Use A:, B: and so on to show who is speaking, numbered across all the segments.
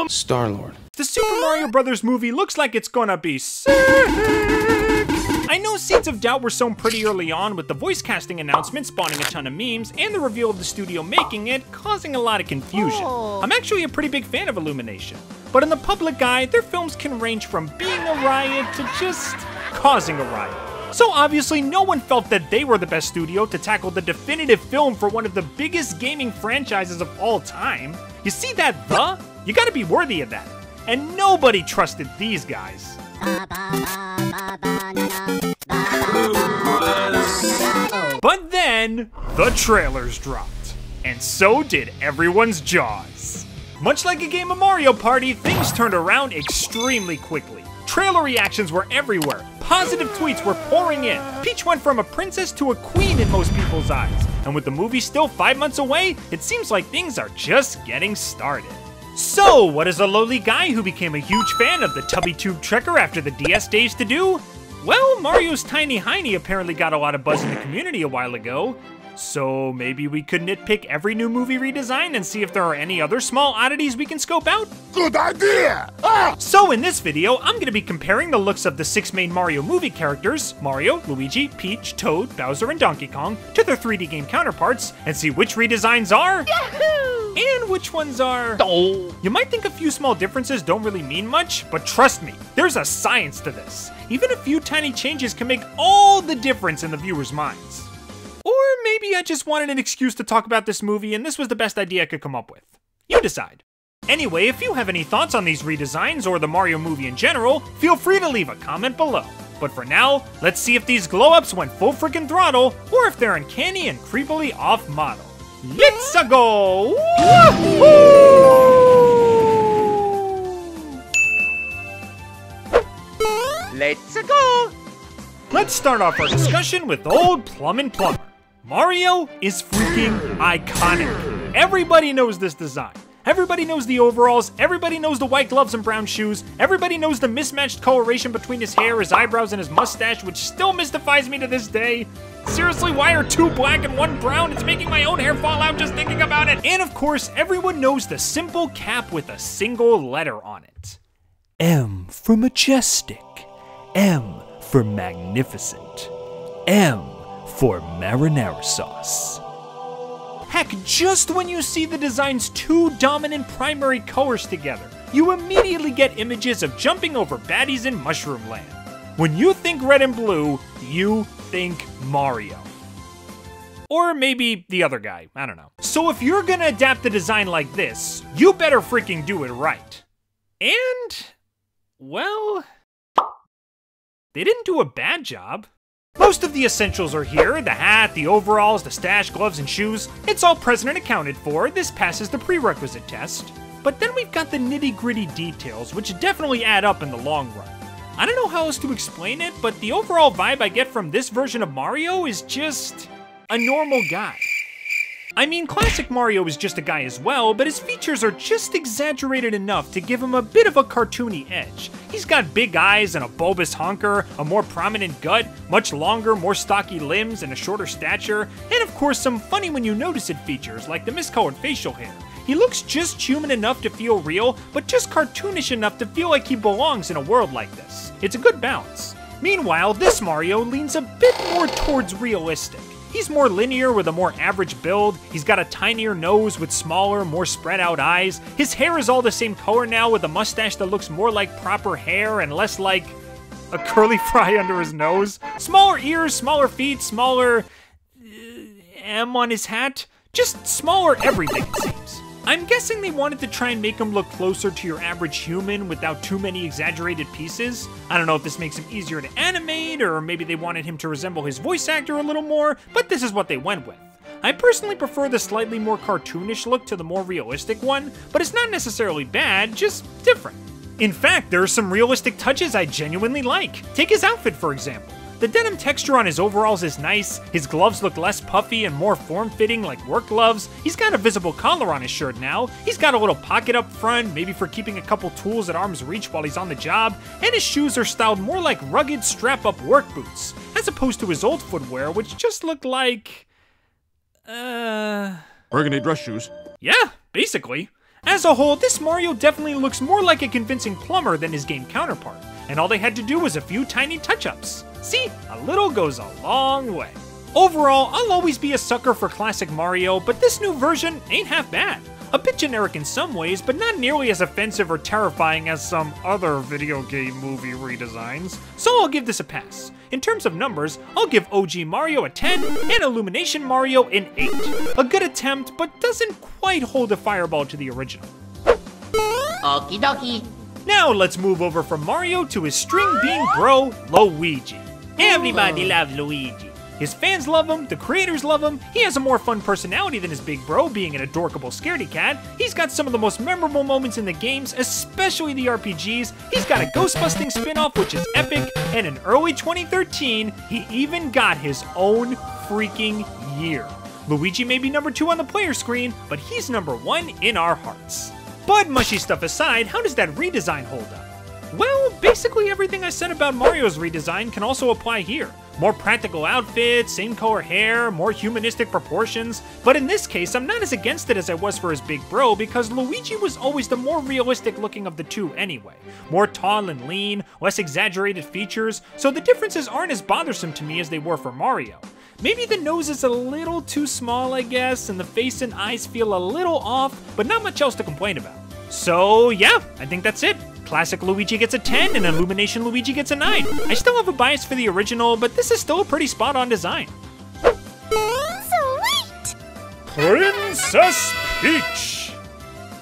A: the Star-Lord.
B: The Super Mario Bros. Movie looks like it's gonna be sick! I know seeds of doubt were sown pretty early on, with the voice casting announcement spawning a ton of memes, and the reveal of the studio making it, causing a lot of confusion. I'm actually a pretty big fan of Illumination, but in the public eye, their films can range from being a riot to just causing a riot. So obviously no one felt that they were the best studio to tackle the definitive film for one of the biggest gaming franchises of all time. You see that "the"? You gotta be worthy of that. And nobody trusted these guys. But then, the trailers dropped. And so did everyone's jaws. Much like a game of Mario Party, things turned around extremely quickly. Trailer reactions were everywhere. Positive tweets were pouring in. Peach went from a princess to a queen in most people's eyes. And with the movie still 5 months away, it seems like things are just getting started. So, what is a lowly guy who became a huge fan of the Tubby Tube Trekker after the DS days to do? Well, Mario's Tiny Hiney apparently got a lot of buzz in the community a while ago. So maybe we could nitpick every new movie redesign and see if there are any other small oddities we can scope out?
C: Good idea!
B: So in this video, I'm going to be comparing the looks of the 6 main Mario movie characters, Mario, Luigi, Peach, Toad, Bowser, and Donkey Kong, to their 3D game counterparts, and see which redesigns are... Yahoo! And which ones are... Oh. You might think a few small differences don't really mean much, but trust me, there's a science to this. Even a few tiny changes can make all the difference in the viewer's minds. Or maybe I just wanted an excuse to talk about this movie and this was the best idea I could come up with. You decide. Anyway, if you have any thoughts on these redesigns or the Mario movie in general, feel free to leave a comment below. But for now, let's see if these glow-ups went full freaking throttle or if they're uncanny and creepily off-model. Let's go!
C: Let's go!
B: Let's start off our discussion with old Plummin' Plumber. Mario is freaking iconic. Everybody knows this design. Everybody knows the overalls, everybody knows the white gloves and brown shoes, everybody knows the mismatched coloration between his hair, his eyebrows, and his mustache, which still mystifies me to this day. Seriously, why are 2 black and 1 brown? It's making my own hair fall out just thinking about it. And of course, everyone knows the simple cap with a single letter on it. M for majestic. M for magnificent. M for marinara sauce. Heck, just when you see the design's 2 dominant primary colors together, you immediately get images of jumping over baddies in Mushroom Land. When you think red and blue, you think Mario. Or maybe the other guy, I don't know. So if you're gonna adapt the design like this, you better freaking do it right. And, well, they didn't do a bad job. Most of the essentials are here, the hat, the overalls, the stash, gloves, and shoes. It's all present and accounted for. This passes the prerequisite test. But then we've got the nitty-gritty details, which definitely add up in the long run. I don't know how else to explain it, but the overall vibe I get from this version of Mario is just a normal guy. I mean, classic Mario is just a guy as well, but his features are just exaggerated enough to give him a bit of a cartoony edge. He's got big eyes and a bulbous honker, a more prominent gut, much longer, more stocky limbs, and a shorter stature, and of course some funny when you notice it features, like the miscolored facial hair. He looks just human enough to feel real, but just cartoonish enough to feel like he belongs in a world like this. It's a good balance. Meanwhile, this Mario leans a bit more towards realistic. He's more linear with a more average build, he's got a tinier nose with smaller, more spread out eyes, his hair is all the same color now with a mustache that looks more like proper hair and less like a curly fry under his nose, smaller ears, smaller feet, smaller M on his hat, just smaller everything it seems. I'm guessing they wanted to try and make him look closer to your average human without too many exaggerated pieces. I don't know if this makes him easier to animate, or maybe they wanted him to resemble his voice actor a little more, but this is what they went with. I personally prefer the slightly more cartoonish look to the more realistic one, but it's not necessarily bad, just different. In fact, there are some realistic touches I genuinely like. Take his outfit, for example. The denim texture on his overalls is nice, his gloves look less puffy and more form-fitting like work gloves, he's got a visible collar on his shirt now, he's got a little pocket up front, maybe for keeping a couple tools at arm's reach while he's on the job, and his shoes are styled more like rugged strap-up work boots, as opposed to his old footwear, which just looked like...
C: Burgundy dress shoes.
B: Yeah, basically. As a whole, this Mario definitely looks more like a convincing plumber than his game counterpart, and all they had to do was a few tiny touch-ups. See, a little goes a long way. Overall, I'll always be a sucker for classic Mario, but this new version ain't half bad. A bit generic in some ways, but not nearly as offensive or terrifying as some other video game movie redesigns, so I'll give this a pass. In terms of numbers, I'll give OG Mario a 10 and Illumination Mario an 8. A good attempt, but doesn't quite hold a fireball to the original.
C: Okie dokie.
B: Now let's move over from Mario to his string bean bro, Luigi. Everybody loves Luigi. His fans love him, the creators love him, he has a more fun personality than his big bro, being an adorkable scaredy cat, he's got some of the most memorable moments in the games, especially the RPGs, he's got a ghost-busting spin-off which is epic, and in early 2013, he even got his own freaking year. Luigi may be number 2 on the player screen, but he's number 1 in our hearts. But mushy stuff aside, how does that redesign hold up? Well, basically everything I said about Mario's redesign can also apply here. More practical outfits, same color hair, more humanistic proportions, but in this case, I'm not as against it as I was for his big bro because Luigi was always the more realistic looking of the two anyway. More tall and lean, less exaggerated features, so the differences aren't as bothersome to me as they were for Mario. Maybe the nose is a little too small, I guess, and the face and eyes feel a little off, but not much else to complain about. So yeah, I think that's it. Classic Luigi gets a 10 and Illumination Luigi gets a 9. I still have a bias for the original, but this is still a pretty spot-on design.
A: Sweet!
B: Princess Peach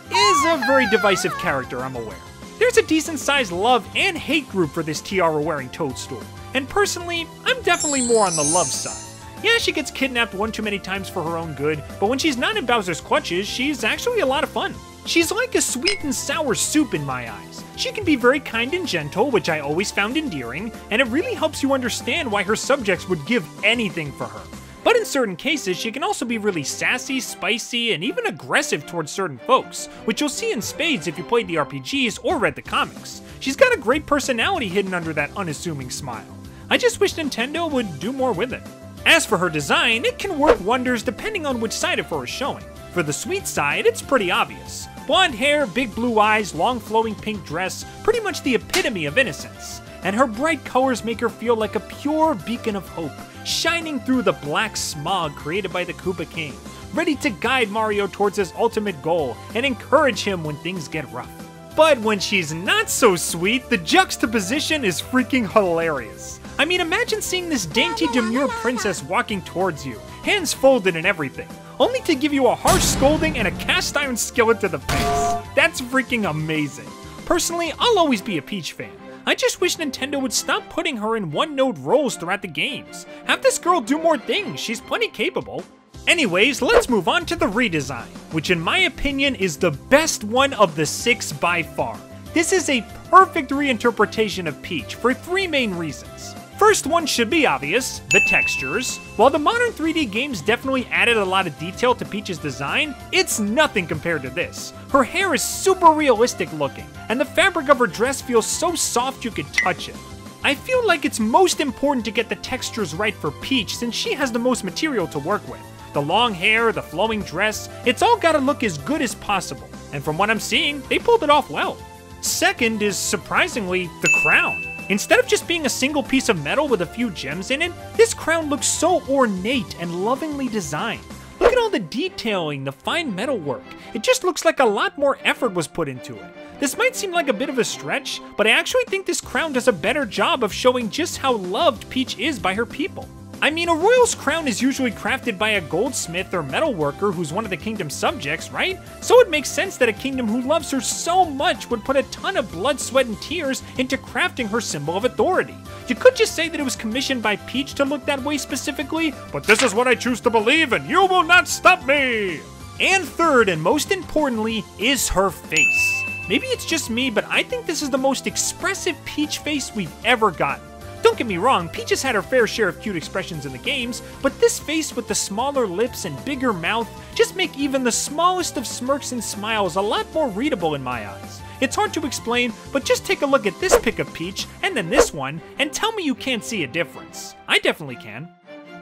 B: is a very divisive character, I'm aware. There's a decent-sized love and hate group for this tiara-wearing toadstool, and personally, I'm definitely more on the love side. Yeah, she gets kidnapped one too many times for her own good, but when she's not in Bowser's clutches, she's actually a lot of fun. She's like a sweet and sour soup in my eyes. She can be very kind and gentle, which I always found endearing, and it really helps you understand why her subjects would give anything for her. But in certain cases, she can also be really sassy, spicy, and even aggressive towards certain folks, which you'll see in spades if you played the RPGs or read the comics. She's got a great personality hidden under that unassuming smile. I just wish Nintendo would do more with it. As for her design, it can work wonders depending on which side of her is showing. For the sweet side, it's pretty obvious. Blonde hair, big blue eyes, long flowing pink dress, pretty much the epitome of innocence. And her bright colors make her feel like a pure beacon of hope, shining through the black smog created by the Koopa King, ready to guide Mario towards his ultimate goal and encourage him when things get rough. But when she's not so sweet, the juxtaposition is freaking hilarious. I mean, imagine seeing this dainty demure princess walking towards you, hands folded and everything, only to give you a harsh scolding and a cast iron skillet to the face. That's freaking amazing. Personally, I'll always be a Peach fan. I just wish Nintendo would stop putting her in one-note roles throughout the games. Have this girl do more things, she's plenty capable. Anyways, let's move on to the redesign, which in my opinion is the best one of the 6 by far. This is a perfect reinterpretation of Peach for 3 main reasons. First one should be obvious, the textures. While the modern 3D games definitely added a lot of detail to Peach's design, it's nothing compared to this. Her hair is super realistic looking, and the fabric of her dress feels so soft you could touch it. I feel like it's most important to get the textures right for Peach since she has the most material to work with. The long hair, the flowing dress, it's all gotta look as good as possible, and from what I'm seeing, they pulled it off well. Second is, surprisingly, the crown. Instead of just being a single piece of metal with a few gems in it, this crown looks so ornate and lovingly designed. Look at all the detailing, the fine metalwork. It just looks like a lot more effort was put into it. This might seem like a bit of a stretch, but I actually think this crown does a better job of showing just how loved Peach is by her people. I mean, a royal's crown is usually crafted by a goldsmith or metalworker who's one of the kingdom's subjects, right? So it makes sense that a kingdom who loves her so much would put a ton of blood, sweat, and tears into crafting her symbol of authority. You could just say that it was commissioned by Peach to look that way specifically, but this is what I choose to believe, and you will not stop me! And third, and most importantly, is her face. Maybe it's just me, but I think this is the most expressive Peach face we've ever gotten. Don't get me wrong, Peach has had her fair share of cute expressions in the games, but this face with the smaller lips and bigger mouth just make even the smallest of smirks and smiles a lot more readable in my eyes. It's hard to explain, but just take a look at this pic of Peach, and then this one, and tell me you can't see a difference. I definitely can.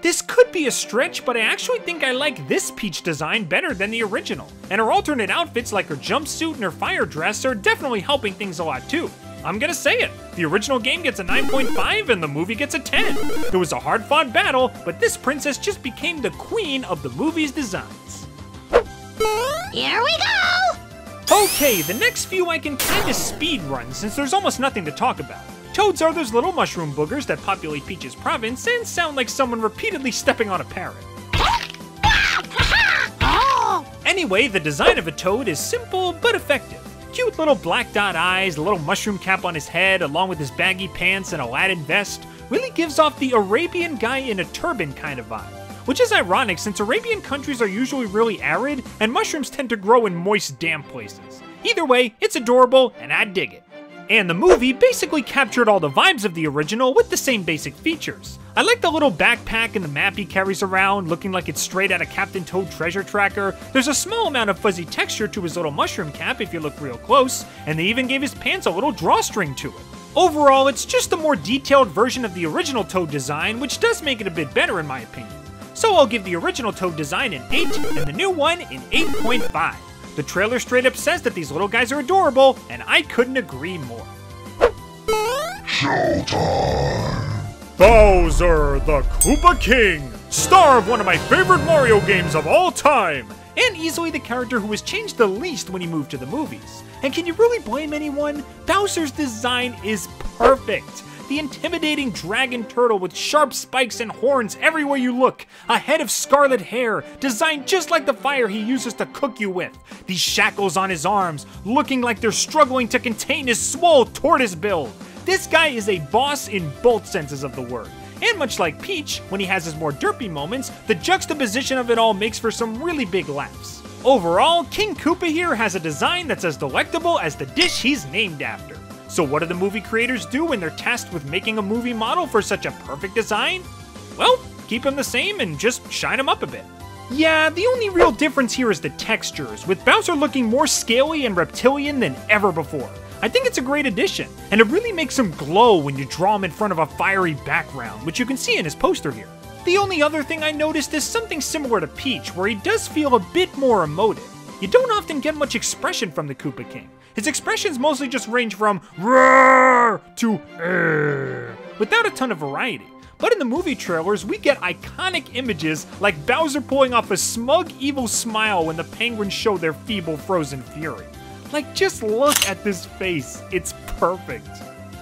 B: This could be a stretch, but I actually think I like this Peach design better than the original, and her alternate outfits like her jumpsuit and her fire dress are definitely helping things a lot too. I'm gonna say it, the original game gets a 9.5 and the movie gets a 10. It was a hard-fought battle, but this princess just became the queen of the movie's designs.
C: Here we go!
B: Okay, the next few I can kinda speed run since there's almost nothing to talk about. Toads are those little mushroom boogers that populate Peach's province and sound like someone repeatedly stepping on a parrot. Anyway, the design of a toad is simple but effective. Cute little black dot eyes, a little mushroom cap on his head, along with his baggy pants and Aladdin vest, really gives off the Arabian guy in a turban kind of vibe. Which is ironic since Arabian countries are usually really arid and mushrooms tend to grow in moist, damp places. Either way, it's adorable and I dig it. And the movie basically captured all the vibes of the original with the same basic features. I like the little backpack and the map he carries around, looking like it's straight out of Captain Toad Treasure Tracker. There's a small amount of fuzzy texture to his little mushroom cap if you look real close, and they even gave his pants a little drawstring to it. Overall, it's just a more detailed version of the original Toad design, which does make it a bit better in my opinion. So I'll give the original Toad design an 8, and the new one an 8.5. The trailer straight up says that these little guys are adorable, and I couldn't agree more.
A: Showtime!
B: Bowser, the Koopa King, star of one of my favorite Mario games of all time, and easily the character who was changed the least when he moved to the movies. And can you really blame anyone? Bowser's design is perfect. The intimidating dragon turtle with sharp spikes and horns everywhere you look, a head of scarlet hair, designed just like the fire he uses to cook you with, these shackles on his arms, looking like they're struggling to contain his swole tortoise build. This guy is a boss in both senses of the word. And much like Peach, when he has his more derpy moments, the juxtaposition of it all makes for some really big laughs. Overall, King Koopa here has a design that's as delectable as the dish he's named after. So what do the movie creators do when they're tasked with making a movie model for such a perfect design? Well, keep him the same and just shine him up a bit. Yeah, the only real difference here is the textures, with Bowser looking more scaly and reptilian than ever before. I think it's a great addition, and it really makes him glow when you draw him in front of a fiery background, which you can see in his poster here. The only other thing I noticed is something similar to Peach, where he does feel a bit more emotive. You don't often get much expression from the Koopa King. His expressions mostly just range from roar to without a ton of variety. But in the movie trailers, we get iconic images like Bowser pulling off a smug, evil smile when the penguins show their feeble, frozen fury. Like, just look at this face, it's perfect.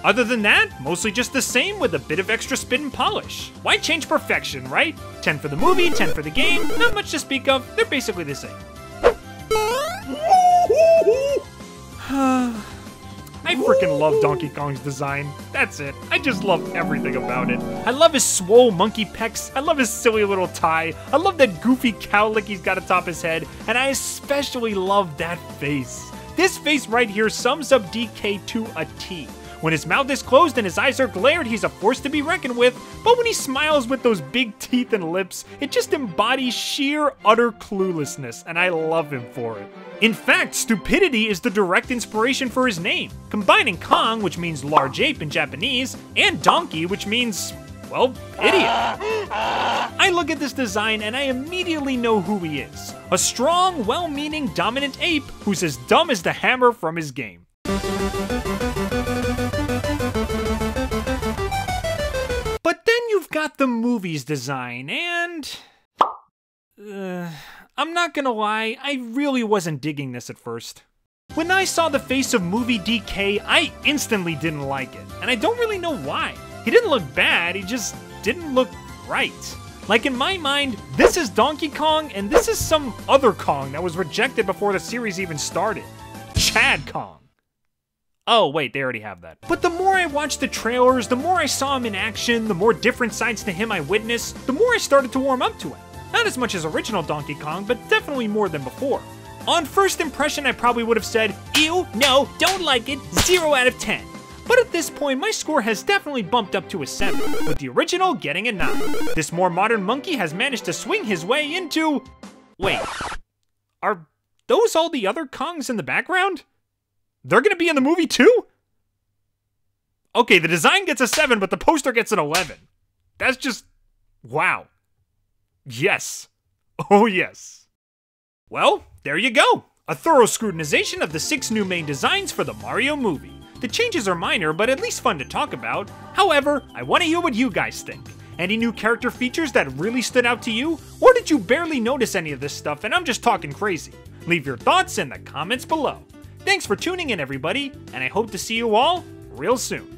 B: Other than that, mostly just the same with a bit of extra spin and polish. Why change perfection, right? 10 for the movie, 10 for the game, not much to speak of, they're basically the same. I freaking love Donkey Kong's design. That's it. I just love everything about it. I love his swole monkey pecs. I love his silly little tie. I love that goofy cowlick he's got atop his head. And I especially love that face. This face right here sums up DK to a T. When his mouth is closed and his eyes are glared, he's a force to be reckoned with. But when he smiles with those big teeth and lips, it just embodies sheer, utter cluelessness. And I love him for it. In fact, stupidity is the direct inspiration for his name, combining Kong, which means large ape in Japanese, and donkey, which means, well, idiot. I look at this design and I immediately know who he is. A strong, well-meaning, dominant ape who's as dumb as the hammer from his game. But then you've got the movie's design, and I'm not gonna lie, I really wasn't digging this at first. When I saw the face of movie DK, I instantly didn't like it, and I don't really know why. He didn't look bad, he just didn't look right. Like, in my mind, this is Donkey Kong, and this is some other Kong that was rejected before the series even started. Chad Kong. Oh, wait, they already have that. But the more I watched the trailers, the more I saw him in action, the more different sides to him I witnessed, the more I started to warm up to him. Not as much as original Donkey Kong, but definitely more than before. On first impression, I probably would have said, ew, no, don't like it, 0 out of 10. But at this point, my score has definitely bumped up to a 7, with the original getting a 9. This more modern monkey has managed to swing his way into... Wait, are those all the other Kongs in the background? They're gonna be in the movie too? Okay, the design gets a 7, but the poster gets an 11. That's just... wow. Yes. Oh yes. Well, there you go. A thorough scrutinization of the 6 new main designs for the Mario movie. The changes are minor, but at least fun to talk about. However, I want to hear what you guys think. Any new character features that really stood out to you? Or did you barely notice any of this stuff and I'm just talking crazy? Leave your thoughts in the comments below. Thanks for tuning in, everybody, and I hope to see you all real soon.